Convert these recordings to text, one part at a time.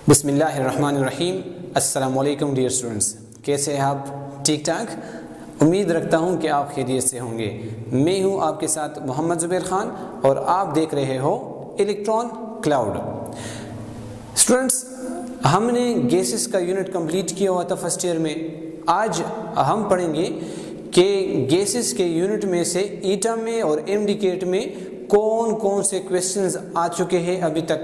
बिस्मिल्लाहिर्रहमानिर्रहीम। अस्सलामुअलैकुम dear students, कैसे हैं आप? ठीक ठाक। उम्मीद रखता हूं कि आप खैरियत से होंगे। मैं हूं आपके साथ मोहम्मद ज़ुबैर खान और आप देख रहे हो इलेक्ट्रॉन क्लाउड। स्टूडेंट्स, हमने गैसेस का यूनिट कंप्लीट किया हुआ था फर्स्ट ईयर में। आज हम पढ़ेंगे कि गैसेस के यूनिट में से ईटा में और एमडीकेट में कौन कौन से क्वेश्चंस आ चुके हैं अभी तक।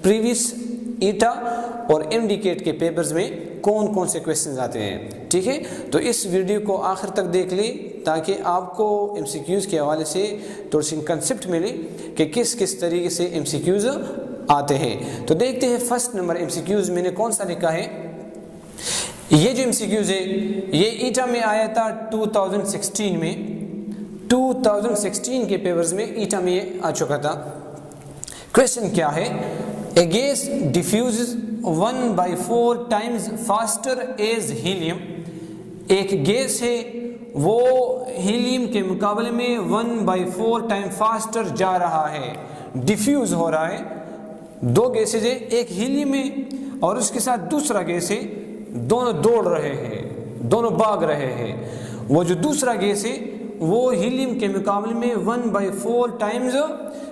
प्रीवियस ईटा और एमडीकेट के पेपर्स में कौन कौन से क्वेश्चंस आते हैं। ठीक है, तो इस वीडियो को आखिर तक देख लें ताकि आपको एमसीक्यूज़ के हवाले से थोड़ी सी कंसेप्ट मिले कि किस किस तरीके से एमसीक्यूज़ आते हैं। तो देखते हैं फर्स्ट नंबर एमसीक्यूज़ मैंने कौन सा लिखा है। ये जो एमसीक्यूज़ है ये ईटा में आया था 2016 में। 2016 के पेपर्स में ईटा में ये आ चुका था। क्वेश्चन क्या है? A gas diffuses 1/4 times faster as helium। एक गैस है वो हीलियम के मुकाबले में 1/4 टाइम फास्टर जा रहा है, डिफ्यूज हो रहा है। दो गैसेज है, एक हीलियम है और उसके साथ दूसरा गैस है। दोनों दौड़ रहे हैं, दोनों भाग रहे हैं। वो जो दूसरा गैस है वो हीलियम के मुकाबले में 1/4 टाइम्स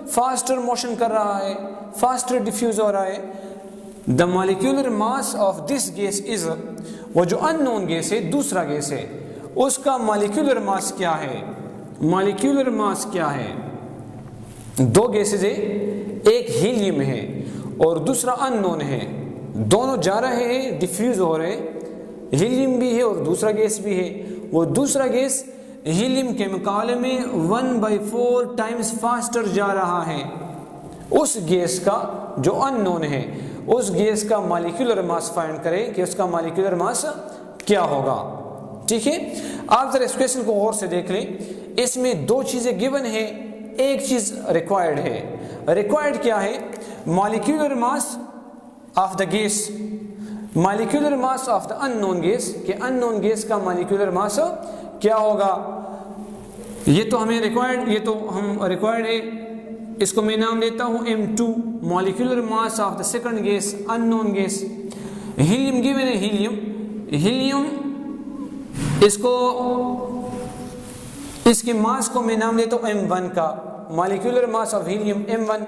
फास्टर मोशन कर रहा है, फास्टर डिफ्यूज हो रहा है। The molecular mass of this gas is, वो जो अननोन गैस है दूसरा गैस है उसका मॉलिक्यूलर मास क्या है? मॉलिक्यूलर मास क्या है? दो गैसेज है, एक हीलियम है और दूसरा अननोन है। दोनों जा रहे हैं, डिफ्यूज हो रहे हैं। हीलियम भी है और दूसरा गैस भी है। वो दूसरा गैस हीलियम के मुकाबले में 1/4 टाइम्स फास्टर जा रहा है। उस गैस का जो अननोन है उस गैस का मॉलिक्यूलर मास फाइंड करें कि उसका मॉलिक्यूलर मास क्या होगा। ठीक है, आप जरा इस क्वेश्चन को गौर से देख लें। इसमें दो चीजें गिवन है, एक चीज रिक्वायर्ड है। रिक्वायर्ड क्या है? Molecular mass of the gas, molecular mass of the unknown gas, कि अननोन गैस का मॉलिक्यूलर मास क्या होगा। ये तो हमें रिक्वायर्ड, ये तो हम रिक्वायर्ड है। इसको मैं नाम देता हूं M2, molecular mass of the second gas, unknown gas. Helium given है, हीलियम इसको, इसके मास को मैं नाम देता हूं M1 का, molecular mass of helium M1।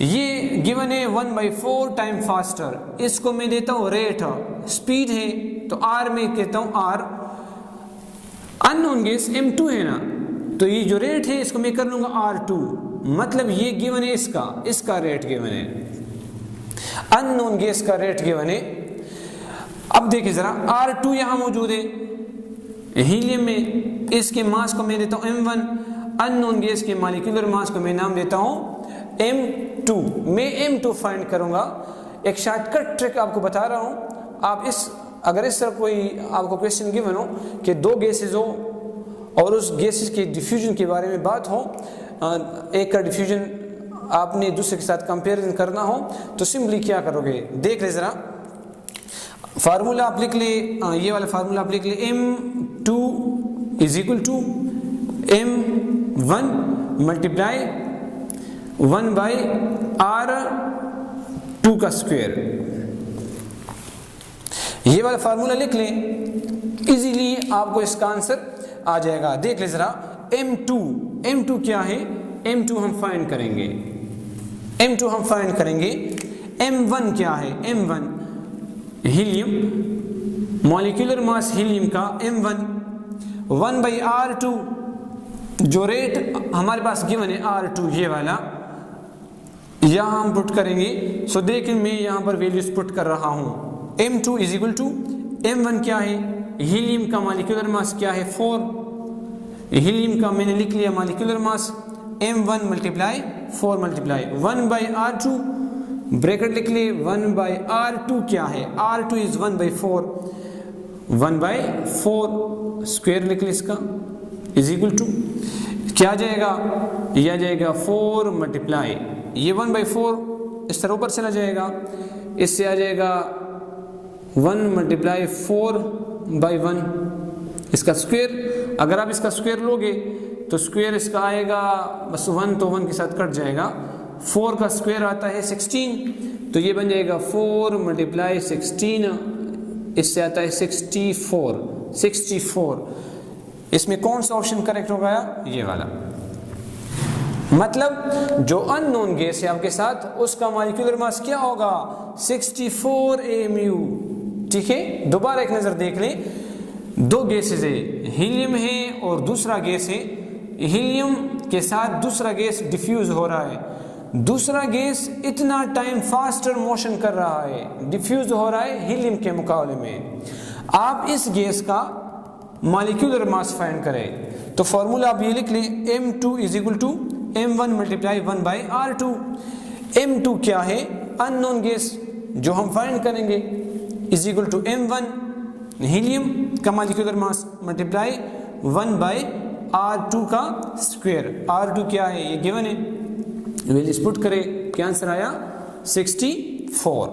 ये गिवन है 1/4 टाइम फास्टर, इसको मैं देता हूं रेट, स्पीड है तो R में कहता हूं R। अननोन गैस M2 है ना, तो ये जो रेट है इसको मैं कर लूंगा R2, मतलब ये गिवन है इसका रेट गिवन है, अननोन गैस का रेट गिवन है। अब देखिए जरा, R2 यहां मौजूद है हीलियम में, इसके मास को मैं देता हूं M1, अननोन गैस के मॉलिक्यूलर मास को मैं नाम देता हूं M2। मैं M2 फाइंड करूंगा। एक शॉर्टकट ट्रिक आपको बता रहा हूं। आप अगर इस तरह कोई आपको क्वेश्चन गिवन हो कि दो गैसेज हो और उस गैसेज के डिफ्यूजन के बारे में बात हो, एक का डिफ्यूजन आपने दूसरे के साथ कंपेरिजन करना हो, तो सिंपली क्या करोगे देख ले जरा। फार्मूला आप लिख ले, ये वाला फार्मूला आप लिख ले। M2 is equal to M1 multiply 1/R2 का स्क्वायर। ये वाला फार्मूला लिख लें, इजीली आपको इसका आंसर आ जाएगा। देख ले जरा, M2 क्या है? M2 हम फाइंड करेंगे, M1 क्या है? M1 helium, molecular mass helium का M1, 1/R2 जो रेट हमारे पास गिवन है R2, ये वाला यहां हम पुट करेंगे। सो देखिए मैं यहां पर वैल्यूज पुट कर रहा हूं। M2 is equal to M1 क्या है? हीलियम का मॉलिक्यूलर मास क्या है? 4। हीलियम का मैंने लिख लिया molecular mass, M1 multiply 4 multiply 1/R2, bracket लिख लिए। 1/R2 क्या है? R2 इज 1/4, 1/4 स्क्वायर लिख लिया इसका, इज इक्वल टू क्या आ जाएगा? यह आ जाएगा 4 मल्टीप्लाई, ये 1/4 इस तरह ऊपर चला जाएगा, इससे आ जाएगा 1 मल्टीप्लाई 4/1 इसका स्क्वायर। अगर आप इसका स्क्वायर लोगे तो स्क्वायर इसका आएगा बस 1, तो 1 के साथ कट जाएगा। 4 का स्क्वायर आता है 16, तो ये बन जाएगा 4 मल्टीप्लाई 16, इससे आता है 64। इसमें कौन सा ऑप्शन करेक्ट हो गया? ये वाला। मतलब जो अननोन गैस है आपके साथ, उसका मॉलिक्यूलर मास क्या होगा? 64 AMU। ठीक है, दोबारा एक नजर देख लें। दो गैसेस है, हीलियम है और दूसरा गैस है। हीलियम के साथ दूसरा गैस डिफ्यूज हो रहा है। दूसरा गैस इतना टाइम फास्टर मोशन कर रहा है, डिफ्यूज हो रहा है हीलियम के मुकाबले में। आप इस गैस का मॉलिक्यूलर मास फाइंड करें, तो फॉर्मूला आप ये लिख लें, M2 is equal to M1 multiply 1/R2। M2 क्या है? अननोन गैस जो हम फाइंड करेंगे, is equal to M1 helium का मॉलिक्यूलर मास मल्टीप्लाई 1/R2 का स्क्वायर। R2 क्या है? ये गिवन है, वैल्यूज पुट करें, क्या आंसर आया? 64।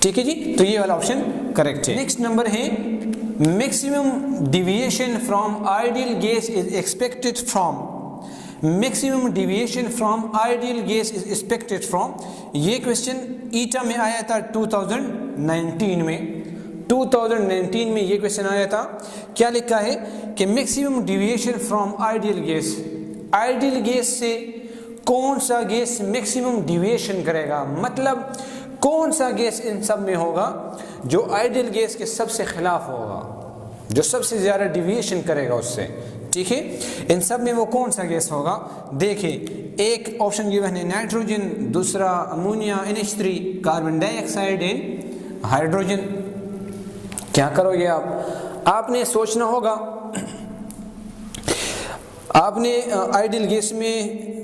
ठीक है जी, तो ये वाला ऑप्शन करेक्ट है। नेक्स्ट नंबर है, maximum deviation from ideal gas is expected from. Maximum deviation from ideal gas is expected from. ये क्वेश्चन ईटा में आया था 2019 में। 2019 में ये क्वेश्चन आया था। क्या लिखा है कि maximum deviation from ideal gas, ideal gas से कौन सा गैस मैक्सिमम डिविएशन करेगा, मतलब कौन सा गैस इन सब में होगा जो आइडियल गैस के सबसे खिलाफ होगा, जो सबसे ज्यादा डिविएशन करेगा उससे। ठीक है, इन सब में वो कौन सा गैस होगा? देखिए, एक ऑप्शन गिवन है नाइट्रोजन, दूसरा ammonia NH3, carbon dioxide and hydrogen. क्या करोगे आप? आपने सोचना होगा, आपने आइडियल गैस में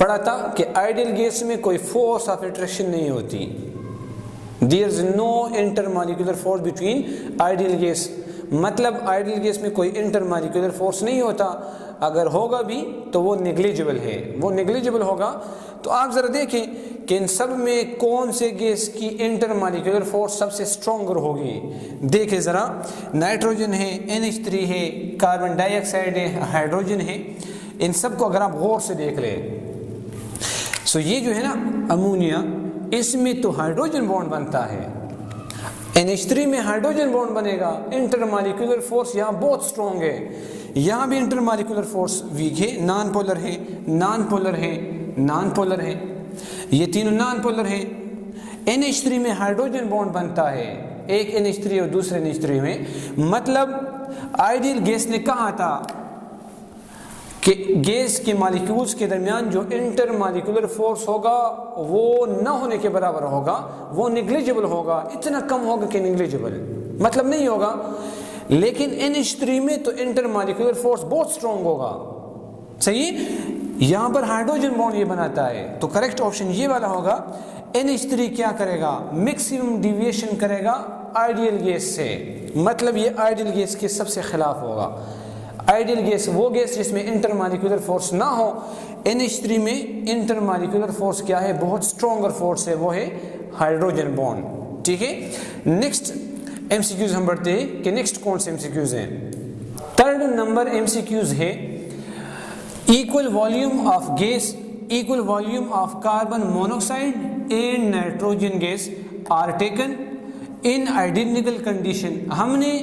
पढ़ा था कि आइडियल गैस में कोई फोर्स ऑफ अट्रैक्शन नहीं होती। There is no intermolecular force between ideal gas, मतलब आइडियल गैस में कोई इंटरमॉलिक्यूलर फोर्स नहीं होता। अगर होगा भी तो वो नेग्लिजिबल है, वो नेग्लिजिबल होगा। तो आप जरा देखें कि इन सब में कौन से गैस की इंटरमॉलिक्यूलर फोर्स सबसे स्ट्रॉन्गर होगी। देखें ज़रा, नाइट्रोजन है, NH3 है, कार्बन डाइऑक्साइड है, हाइड्रोजन है। इन सब को अगर आप गौर से देख लें, सो ये जो है ना अमोनिया, इसमें तो हाइड्रोजन बॉन्ड बनता है, NH3 में हाइड्रोजन बॉन्ड बनेगा। इंटरमॉलिक्यूलर फोर्स यहाँ बहुत स्ट्रॉन्ग है, यहाँ भी इंटरमॉलिक्यूलर फोर्स वीक है, नॉन पोलर है, नॉन पोलर है, नॉन पोलर है, ये तीनों नॉन पोलर है। NH3 में हाइड्रोजन बॉन्ड बनता है, एक NH3 और दूसरे NH3 में। मतलब आइडियल गैस ने कहा था कि गैस के मॉलिक्यूल्स के दरमियान जो इंटरमॉलिक्यूलर फोर्स होगा वो न होने के बराबर होगा, वो नेग्लिजिबल होगा, इतना कम होगा कि नेग्लिजिबल मतलब नहीं होगा। लेकिन NH3 में तो इंटरमॉलिक्यूलर फोर्स बहुत स्ट्रॉन्ग होगा। सही, यहाँ पर हाइड्रोजन बॉन्ड ये बनाता है, तो करेक्ट ऑप्शन ये वाला होगा। NH3 क्या करेगा? मैक्सिमम डिविएशन करेगा आइडियल गैस से, मतलब ये आइडियल गैस के सबसे खिलाफ होगा। आइडियल गैस वो गैस जिसमें इंटरमॉलिक्यूलर फोर्स ना हो। NH3 में इंटरमॉलिक्यूलर फोर्स क्या है? बहुत स्ट्रॉन्गर फोर्स है, वो है हाइड्रोजन बॉन्ड। ठीक है, नेक्स्ट MCQs हम बढ़ते हैं कि नेक्स्ट कौन से MCQs हैं। थर्ड नंबर MCQs है, equal volume of gas, equal volume of carbon monoxide and nitrogen gas are taken in identical condition. हमने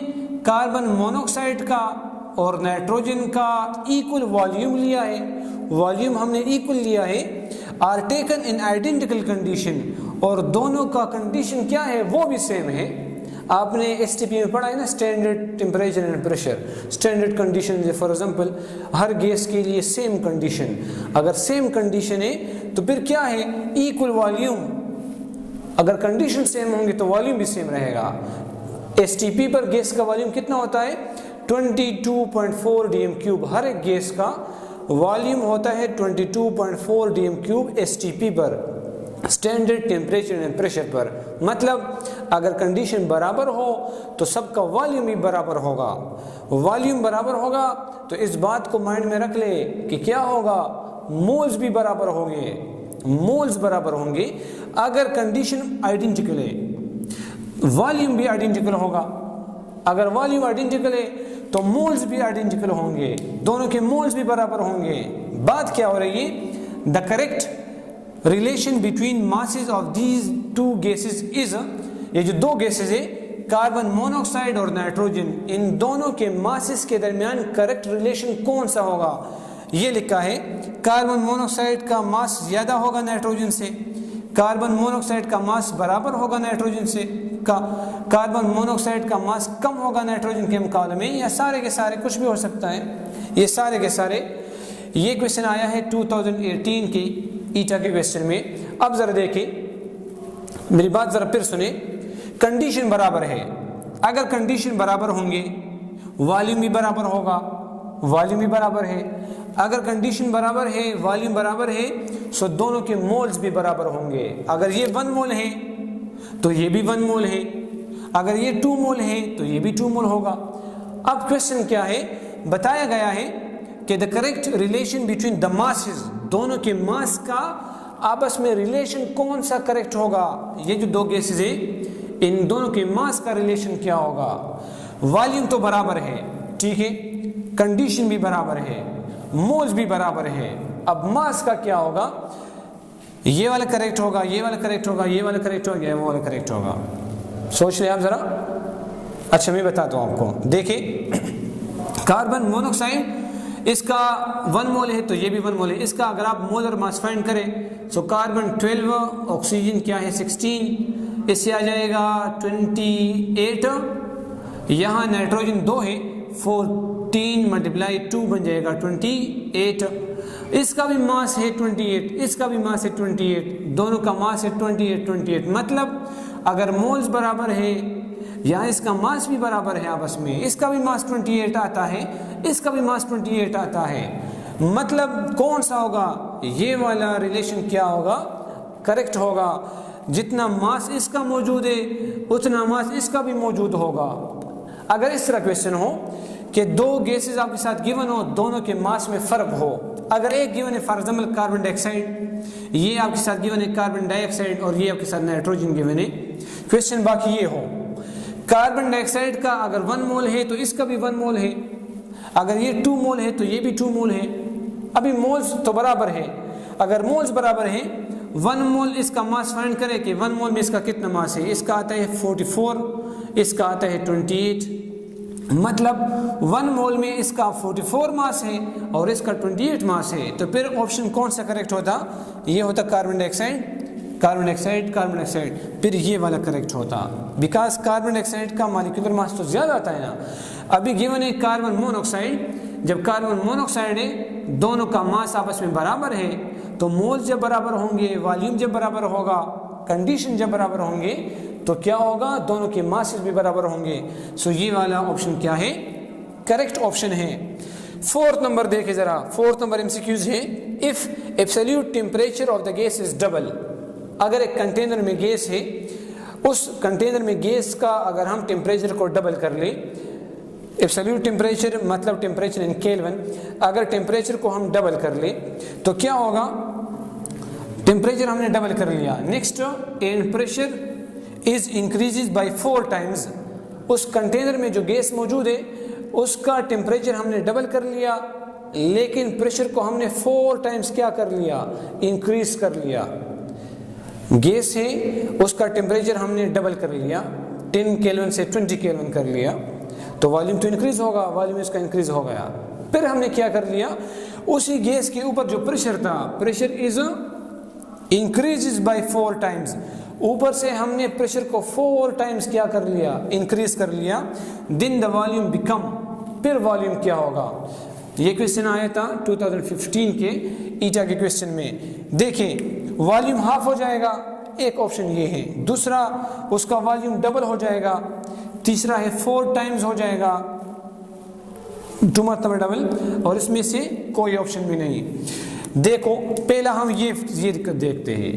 कार्बन मोनोक्साइड का और नाइट्रोजन का इक्वल वॉल्यूम लिया है, वॉल्यूम हमने इक्वल लिया है, are taken in identical condition, और दोनों का कंडीशन क्या है? वो भी सेम है। आपने STP में पढ़ा है ना, standard temperature and pressure, standard condition. For example her gas के लिए सेम कंडीशन, अगर सेम कंडीशन है तो फिर क्या है? Equal volume. अगर कंडीशन सेम होंगे तो वॉल्यूम भी सेम रहेगा। STP पर गैस का वॉल्यूम कितना होता है? 22.4 dm3। हर एक गैस का वॉल्यूम होता है 22.4 dm3 STP पर, स्टैंडर्ड टेम्परेचर एंड प्रेशर पर। मतलब अगर कंडीशन बराबर हो तो सबका वॉल्यूम भी बराबर होगा। वॉल्यूम बराबर होगा तो इस बात को माइंड में रख ले कि क्या होगा? मोल्स भी बराबर होंगे, मोल्स बराबर होंगे। अगर कंडीशन आइडेंटिकल है, वॉल्यूम भी आइडेंटिकल होगा। अगर वॉल्यूम आइडेंटिकल है तो मोल्स भी आइडेंटिकल होंगे, दोनों के मोल्स भी बराबर होंगे। बात क्या हो रही है? The correct relation between masses of these two gases is, ये जो दो गैसेस है कार्बन मोनोऑक्साइड और नाइट्रोजन, इन दोनों के मासेस के दरमियान करेक्ट रिलेशन कौन सा होगा? ये लिखा है कार्बन मोनोऑक्साइड का मास ज़्यादा होगा नाइट्रोजन से, कार्बन मोनोऑक्साइड का मास बराबर होगा नाइट्रोजन से, कार्बन मोनोऑक्साइड का मास कम होगा नाइट्रोजन के मुकाबले में, या सारे के सारे, कुछ भी हो सकता है, ये सारे के सारे। ये क्वेश्चन आया है 2018 की ईटा के क्वेश्चन में। अब ज़रा देखिए, मेरी बात ज़रा फिर सुने, कंडीशन बराबर है, अगर कंडीशन बराबर होंगे वॉल्यूम भी बराबर होगा, वॉल्यूम भी बराबर है, अगर कंडीशन बराबर है वॉल्यूम बराबर है तो दोनों के मोल्स भी बराबर होंगे। अगर ये 1 मोल है तो ये भी 1 मोल है, अगर ये 2 मोल है तो ये भी 2 मोल होगा। अब क्वेश्चन क्या है, बताया गया है कि the correct relation between the masses, दोनों के मास का आपस में रिलेशन कौन सा करेक्ट होगा? ये जो दो गैसेस है इन दोनों के मास का रिलेशन क्या होगा? वॉल्यूम तो बराबर है, ठीक है, कंडीशन भी बराबर है, मोल्स भी बराबर है, अब मास का क्या होगा? ये वाला करेक्ट होगा, ये वाला करेक्ट होगा, ये वाला करेक्ट होगा, ये वाला करेक्ट होगा। सोच ले आप जरा। अच्छा मैं बताता हूँ आपको, देखिए कार्बन मोनोऑक्साइड इसका 1 मोल है तो ये भी 1 मोल है, इसका अगर आप मोलर मास फाइंड करें तो कार्बन 12, ऑक्सीजन क्या है 16, इससे आ जाएगा 28, यहाँ नाइट्रोजन 2 है 14 मल्टीप्लाई 2 बन जाएगा 28, इसका भी मास है 28, इसका भी मास है 28, दोनों का मास है 28। मतलब अगर मोल्स बराबर है, यहाँ इसका मास भी बराबर है आपस में, इसका भी मास 28 आता है, इसका भी मास 28 आता है, मतलब कौन सा होगा? ये वाला रिलेशन क्या होगा? करेक्ट होगा। जितना मास इसका मौजूद है उतना मास इसका भी मौजूद होगा। अगर इस तरह क्वेश्चन हो कि दो गैसेस आपके साथ गिवन हो, दोनों के मास में फ़र्क हो, अगर एक गिवन है फॉर एग्जाम्पल कार्बन डाइऑक्साइड, ये आपके साथ गिवन है कार्बन डाइऑक्साइड और ये आपके साथ नाइट्रोजन गिवन है, क्वेश्चन बाकी ये हो कार्बन डाइऑक्साइड का अगर 1 मोल है तो इसका भी 1 मोल है, अगर ये 2 मोल है तो ये भी 2 मोल है। अभी मोल्स तो बराबर है, अगर मोल्स बराबर है 1 मोल इसका मास फाइंड करें कि 1 मोल में इसका कितना मास है, इसका आता है 44, इसका आता है 28, मतलब 1 मोल में इसका 44 मास है और इसका 28 मास है, तो फिर ऑप्शन कौन सा करेक्ट होता? ये होता carbon dioxide, carbon dioxide, carbon dioxide, फिर ये वाला करेक्ट होता, बिकॉज कार्बन डाइऑक्साइड का मॉलिक्यूलर मास तो ज़्यादा आता है ना। अभी गिवन है कार्बन मोनोऑक्साइड, जब कार्बन मोनोऑक्साइड है दोनों का मास आपस में बराबर है तो मोल्स जब बराबर होंगे, वॉल्यूम जब बराबर होगा, कंडीशन जब बराबर होंगे तो क्या होगा? दोनों के मासेस भी बराबर होंगे। सो ये वाला ऑप्शन क्या है? करेक्ट ऑप्शन है। 4th नंबर देखे जरा, 4th नंबर एमसीक्यूज है, if absolute temperature of the gas is double, अगर एक कंटेनर में गैस है, उस कंटेनर में गैस का अगर हम टेम्परेचर को डबल कर ले, एब्सोल्यूट टेम्परेचर मतलब टेम्परेचर इन केल्विन, अगर टेम्परेचर को हम डबल कर ले तो क्या होगा? टेम्परेचर हमने डबल कर लिया, next and pressure is increases by 4 times, उस कंटेनर में जो गैस मौजूद है उसका टेम्परेचर हमने डबल कर लिया, लेकिन प्रेशर को हमने 4 टाइम्स क्या कर लिया? इंक्रीज कर लिया। गैस है उसका टेम्परेचर हमने डबल कर लिया, 10 केल्विन से 20 केल्विन कर लिया, तो वॉल्यूम तो इंक्रीज होगा, वॉल्यूम इसका इंक्रीज हो गया। फिर हमने क्या कर लिया? उसी गैस के ऊपर जो प्रेशर था, pressure is increases by 4 times, ऊपर से हमने प्रेशर को 4 टाइम्स क्या कर लिया? इंक्रीज कर लिया, देन द वॉल्यूम बिकम, फिर वॉल्यूम क्या होगा? ये क्वेश्चन आया था 2015 के ईटा के क्वेश्चन में। देखें वॉल्यूम हाफ हो जाएगा, एक ऑप्शन ये है, दूसरा उसका वॉल्यूम डबल हो जाएगा, तीसरा है 4 टाइम्स हो जाएगा, 2 मतलब डबल, और इसमें से कोई ऑप्शन भी नहीं। देखो पहला हम ये देखते हैं,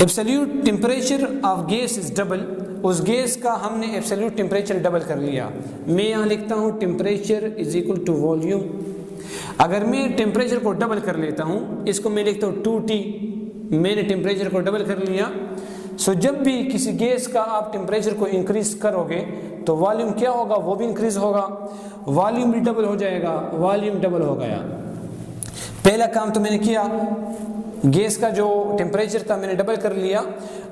absolute temperature of gas is double, उस गैस का हमने एब्सोल्यूट टेम्परेचर डबल कर लिया। मैं यहाँ लिखता हूँ temperature is equal to volume, अगर मैं टेम्परेचर को डबल कर लेता हूँ, इसको मैं लिखता हूँ 2T, मैंने टेम्परेचर को डबल कर लिया। सो जब भी किसी गैस का आप टेम्परेचर को इंक्रीज करोगे तो वॉल्यूम क्या होगा? वो भी इंक्रीज होगा, वॉल्यूम भी डबल हो जाएगा, वॉल्यूम डबल हो गया। पहला काम तो मैंने किया, गैस का जो टेम्परेचर था मैंने डबल कर लिया,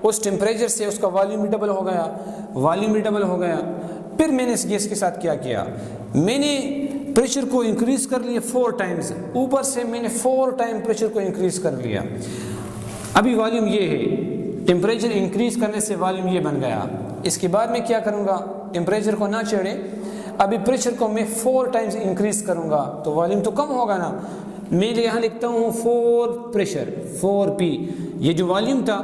उस टेम्परेचर से उसका वॉल्यूम भी डबल हो गया, वॉल्यूम भी डबल हो गया। फिर मैंने इस गैस के साथ क्या किया, मैंने प्रेशर को इंक्रीज कर लिया 4 टाइम्स, ऊपर से मैंने 4 टाइम प्रेशर को इंक्रीज कर लिया। अभी वॉल्यूम ये है, टेम्परेचर इंक्रीज करने से वॉल्यूम ये बन गया। इसके बाद मैं क्या करूँगा, टेम्परेचर को ना चढ़े, अभी प्रेशर को मैं 4 टाइम्स इंक्रीज करूँगा तो वॉल्यूम तो कम होगा ना। मैं यहाँ लिखता हूँ 4 प्रेशर 4P, ये जो वॉल्यूम था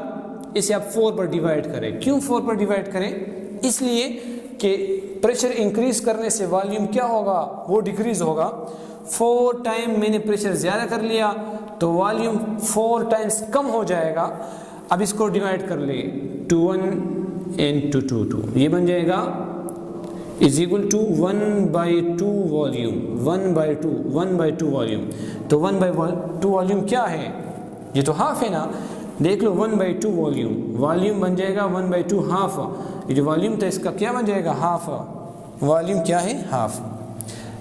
इसे आप 4 पर डिवाइड करें। क्यों 4 पर डिवाइड करें, इसलिए कि प्रेशर इंक्रीज करने से वॉल्यूम क्या होगा, वो डिक्रीज होगा। 4 टाइम मैंने प्रेशर ज़्यादा कर लिया तो वॉल्यूम 4 टाइम्स कम हो जाएगा। अब इसको डिवाइड कर ले 2 into 2, ये बन जाएगा is equal to 1/2 volume, 1/2 volume. तो 1/2 वॉल्यूम क्या है, ये तो हाफ है ना, देख लो 1/2 वॉल्यूम, वॉल्यूम बन जाएगा 1/2 हाफ। ये जो वॉल्यूम था इसका क्या बन जाएगा, हाफ। वॉल्यूम क्या है, हाफ।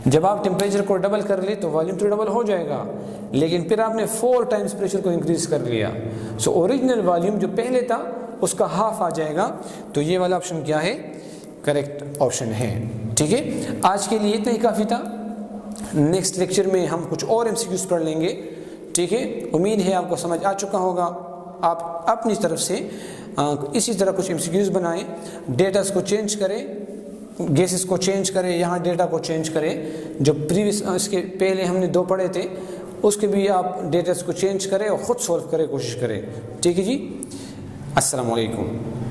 जब आप टेम्परेचर को डबल कर ले तो वॉल्यूम तो डबल हो जाएगा, लेकिन फिर आपने 4 टाइम्स प्रेशर को इंक्रीज कर लिया, सो ओरिजिनल वॉल्यूम जो पहले था उसका हाफ आ जाएगा। तो ये वाला ऑप्शन क्या है, करेक्ट ऑप्शन है। ठीक है, आज के लिए इतना ही काफ़ी था। नेक्स्ट लेक्चर में हम कुछ और MCQs पढ़ लेंगे। ठीक है, उम्मीद है आपको समझ आ चुका होगा। आप अपनी तरफ से इसी तरह कुछ MCQs बनाएं, डेटास को चेंज करें, गैसेस को चेंज करें, यहाँ डेटा को चेंज करें। जो प्रीवियस इसके पहले हमने 2 पढ़े थे उसके भी आप डेटास को चेंज करें और ख़ुद सॉल्व करें, कोशिश करें। ठीक है जी, अस्सलाम वालेकुम।